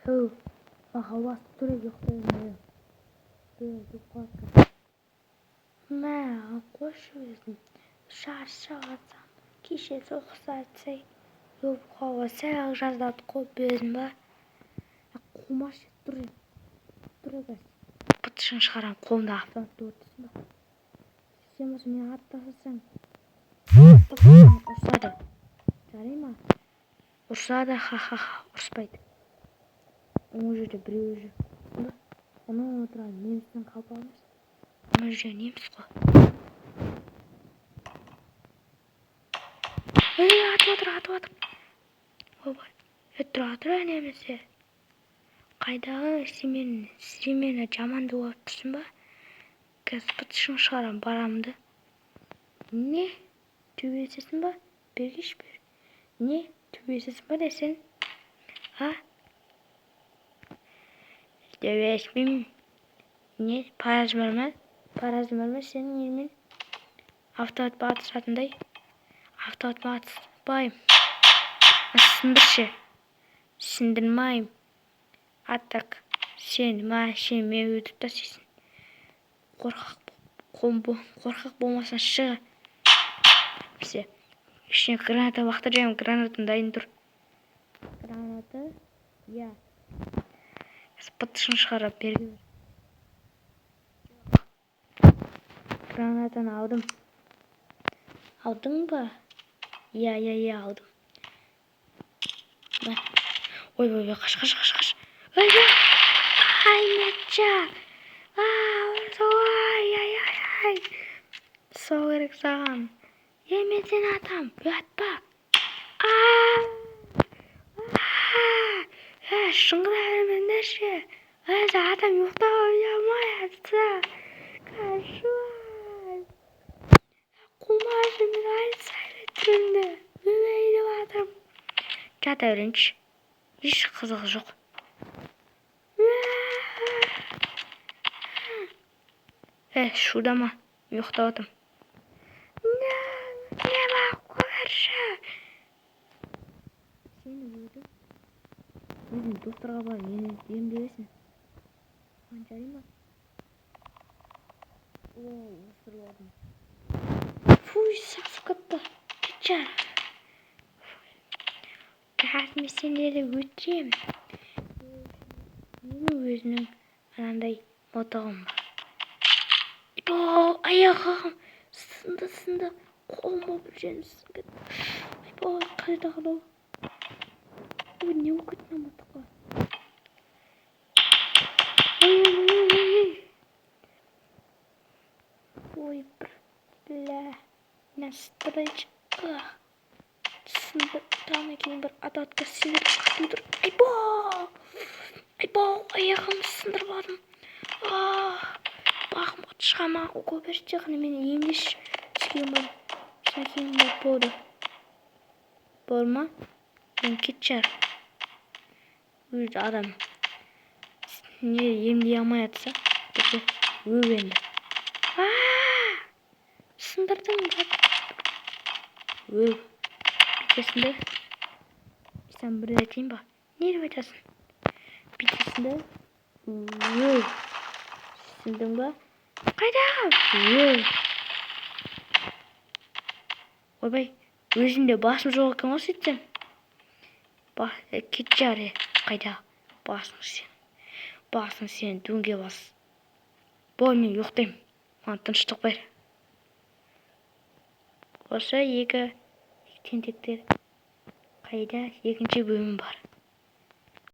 Түү. Хавас түрэг явахтай юм. Би qo'rqdim. Мә, qo'shib шаршаватсам, кешесі ұқсатсай, өп қауа сәл жаздады қойып бердім ба. Қумаш тұр егер. Бытышын шығарам, қолымда автоматты өртесін ба. Сен болса мені аттасаң, ұрсады. Жарай ма? Ұрсады, ха-ха-ха, ұрыспайды. Ол жерде біреу жүр. Оның отырған немістің қалпағымыз. Оның жерде неміс қой. Атып отыр. Ойбай. Тұра немесе. Қайдағы сен мені жаманды болып тұрсың ба? Қазір бытышын шығарам, барамды. Не? Төбесесің ба? Бергеш бер. Не? Төбесесің ба десен? А? Төбеспеймін. Не? Паразым бар ма сенің елмен? Автоматпа атысатындай. Автоматпа атыспайым. Сындыршы. Сындырмайым. Аттак. Сен мен өтіп тасисың. Қорқақ болмасаң шыға. Все. Ішіне граната бақтыржайым. Гранатын дайын тұр. Гранаты? Я. Бытышын шығарап берге бер. Гранатаны алдым. Алдың ба? Я, алдым. Ой, қаш. Ой, Метча. Ай. Сол керек саған. Мен сені атам. Атпа. Шыңғыра бермеңдерші. Адам ұйықтап алмайатса. Кашуай. Қумашы мен айтсайды түрімді. Өмейді батырым. Жата өренші. Еш қызығы жоқ. Шудама. Ұйықтап отым. Не бақ көрші. Сені өзің докторға бар, мені емдейсің. Жарай ма? Осырып алдым. Фуй, сасып кетті. Кетшар. Қазір мен сендерді өтем. Менің өзінің анандай мотығым бар. Аяғым сынды. Қолыма бір жерім сынды. Қайдағы. Ой, не өкетін аматыққа. Ой, бля. Настройка. Сынды. Там екен бір ататқа сендіріп қатын тұр. Айбау, аяғым сындырып алдым. Бағым от шығама. Көбірші ғына мені емдеш. Шакем болды. Болма? Мен кетшар. Өзі адам. Не емдей алмай атса. Өбенді. Сындырдың ба? Өб. Бітесінде. Сен бір айтайын ба? Не деп айтасың? Бітесінде. Өб. Сындің ба? Қайдағы? Өб. Ойбай. Өзінде басым жоқ екен ғой сөйтсем. Кетшар. Қайда? Басың сен дөңге бас. Бой, мен ұйықтаймын. Маған тыныштық бер. Осы екі тентектер қайда екінші бөлім бар.